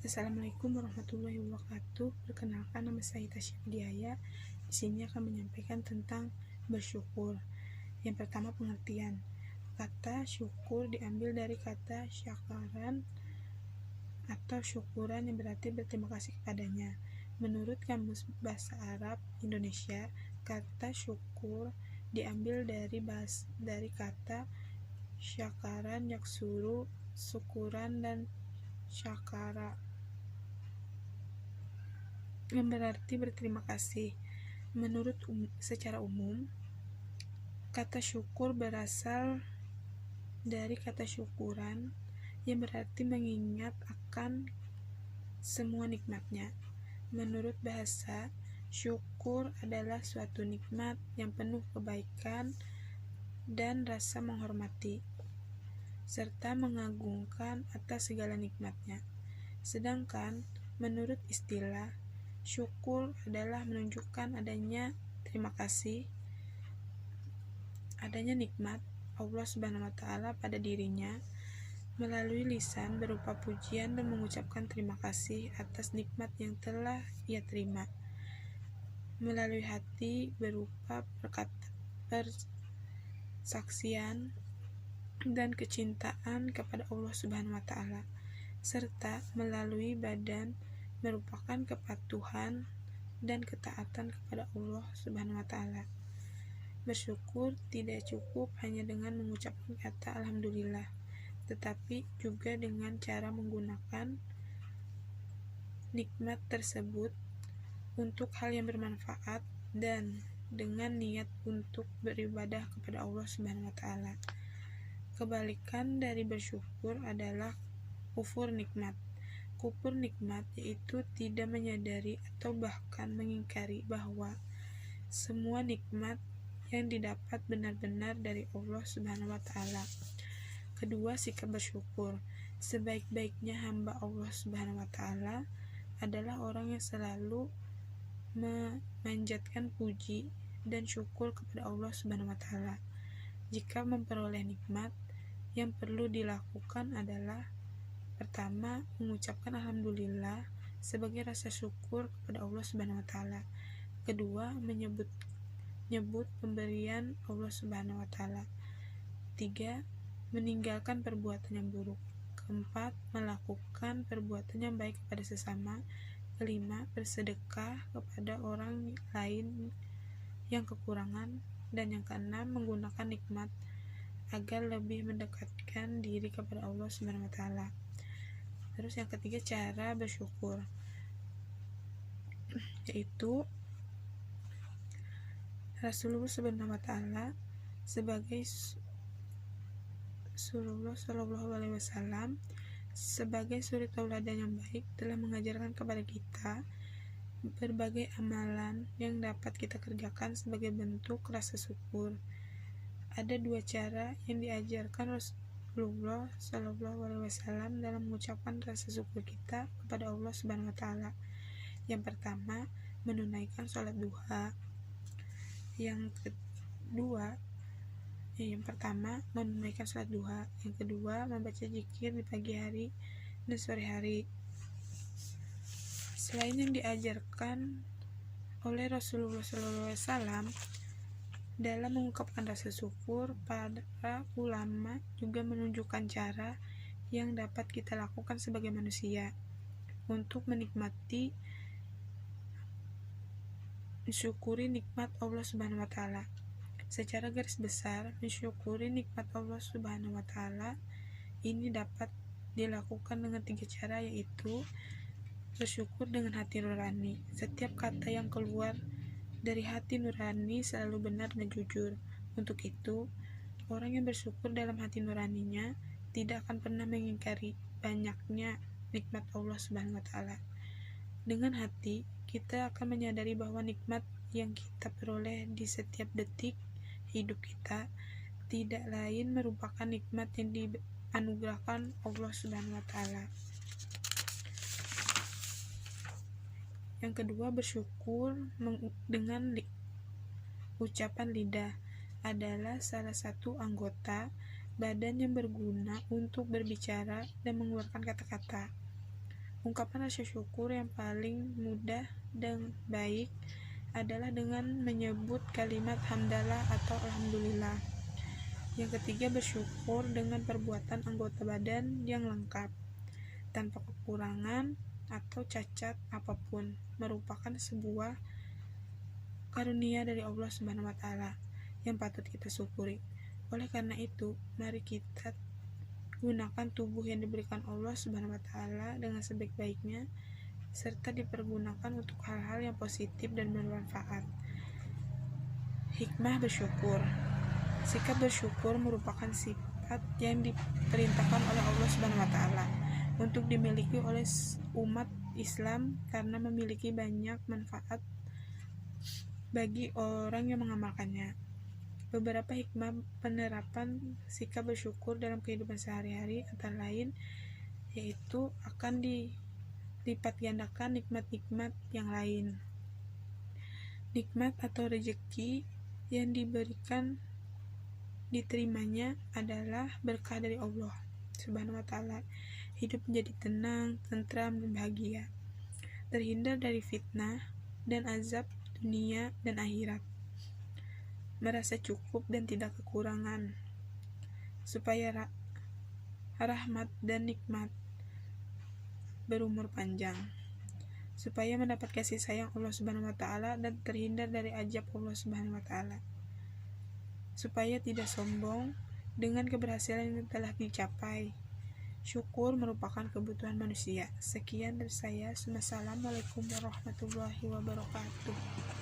Assalamualaikum warahmatullahi wabarakatuh. Perkenalkan, nama saya Tasya Diaya. Di sini akan menyampaikan tentang bersyukur. Yang pertama, pengertian. Kata syukur diambil dari kata syakaran atau syukuran yang berarti berterima kasih kepadanya. Menurut Kamus Bahasa Arab Indonesia, kata syukur diambil dari kata syakaran, yaksuru, syukuran, dan syakara yang berarti berterima kasih. Menurut secara umum, kata syukur berasal dari kata syukuran yang berarti mengingat akan semua nikmatnya. Menurut bahasa, syukur adalah suatu nikmat yang penuh kebaikan dan rasa menghormati, serta mengagungkan atas segala nikmatnya. Sedangkan menurut istilah, syukur adalah menunjukkan adanya terima kasih, adanya nikmat Allah Subhanahu wa Ta'ala pada dirinya melalui lisan berupa pujian dan mengucapkan terima kasih atas nikmat yang telah ia terima, melalui hati berupa persaksian dan kecintaan kepada Allah Subhanahu wa Ta'ala, serta melalui badan merupakan kepatuhan dan ketaatan kepada Allah Subhanahu wa Ta'ala. Bersyukur tidak cukup hanya dengan mengucapkan kata alhamdulillah, tetapi juga dengan cara menggunakan nikmat tersebut untuk hal yang bermanfaat dan dengan niat untuk beribadah kepada Allah Subhanahu wa Ta'ala. Kebalikan dari bersyukur adalah kufur nikmat. Kufur nikmat yaitu tidak menyadari atau bahkan mengingkari bahwa semua nikmat yang didapat benar-benar dari Allah Subhanahu wa Ta'ala. Kedua, sikap bersyukur. Sebaik-baiknya hamba Allah Subhanahu wa Ta'ala adalah orang yang selalu memanjatkan puji dan syukur kepada Allah Subhanahu wa Ta'ala. Jika memperoleh nikmat, yang perlu dilakukan adalah pertama, mengucapkan alhamdulillah sebagai rasa syukur kepada Allah Subhanahu wa Ta'ala. Kedua, menyebut pemberian Allah Subhanahu wa Ta'ala. Tiga, meninggalkan perbuatan yang buruk. Keempat, melakukan perbuatan yang baik kepada sesama. Kelima, bersedekah kepada orang lain yang kekurangan. Dan yang keenam, menggunakan nikmat agar lebih mendekatkan diri kepada Allah Subhanahu wa Ta'ala. Terus yang ketiga, cara bersyukur, yaitu Rasulullah Subhanahu wa Ta'ala sebagai Rasulullah Shallallahu Alaihi Wasallam sebagai suri tauladan yang baik telah mengajarkan kepada kita berbagai amalan yang dapat kita kerjakan sebagai bentuk rasa syukur. Ada dua cara yang diajarkan Rasulullah Shallallahu Alaihi Wasallam dalam mengucapkan rasa syukur kita kepada Allah Subhanahu wa Ta'ala. Yang pertama, menunaikan sholat duha. Yang pertama, menunaikan sholat duha. Yang kedua, membaca zikir di pagi hari dan sore hari. Selain yang diajarkan oleh Rasulullah SAW dalam mengungkapkan rasa syukur, para ulama juga menunjukkan cara yang dapat kita lakukan sebagai manusia untuk mensyukuri nikmat Allah Subhanahu wa Ta'ala. Secara garis besar, mensyukuri nikmat Allah Subhanahu wa Ta'ala ini dapat dilakukan dengan 3 cara, yaitu bersyukur dengan hati nurani. Setiap kata yang keluar dari hati nurani selalu benar dan jujur. Untuk itu, orang yang bersyukur dalam hati nuraninya tidak akan pernah mengingkari banyaknya nikmat Allah Subhanahu wa Ta'ala. Dengan hati, kita akan menyadari bahwa nikmat yang kita peroleh di setiap detik hidup kita tidak lain merupakan nikmat yang dianugerahkan Allah Subhanahu wa Ta'ala. Yang kedua, bersyukur dengan ucapan lidah adalah salah satu anggota badan yang berguna untuk berbicara dan mengeluarkan kata-kata. Ungkapan rasa syukur yang paling mudah dan baik adalah dengan menyebut kalimat hamdalah atau alhamdulillah. Yang ketiga, bersyukur dengan perbuatan anggota badan yang lengkap, tanpa kekurangan atau cacat apapun, merupakan sebuah karunia dari Allah Subhanahu wa Ta'ala yang patut kita syukuri. Oleh karena itu, mari kita gunakan tubuh yang diberikan Allah Subhanahu wa Ta'ala dengan sebaik-baiknya, serta dipergunakan untuk hal-hal yang positif dan bermanfaat. Hikmah bersyukur. Sikap bersyukur merupakan sifat yang diperintahkan oleh Allah Subhanahu wa Ta'ala untuk dimiliki oleh umat Islam karena memiliki banyak manfaat bagi orang yang mengamalkannya. Beberapa hikmah penerapan sikap bersyukur dalam kehidupan sehari-hari antara lain yaitu akan dilipat gandakan nikmat-nikmat yang lain. Nikmat atau rezeki yang diterimanya adalah berkah dari Allah Subhanahu wa Ta'ala. Hidup menjadi tenang, tentram, dan bahagia, terhindar dari fitnah dan azab dunia dan akhirat, merasa cukup dan tidak kekurangan, supaya rahmat dan nikmat berumur panjang, supaya mendapat kasih sayang Allah Subhanahu wa Ta'ala dan terhindar dari azab Allah Subhanahu wa Ta'ala, supaya tidak sombong dengan keberhasilan yang telah dicapai. Syukur merupakan kebutuhan manusia. Sekian dari saya. Wassalamualaikum warahmatullahi wabarakatuh.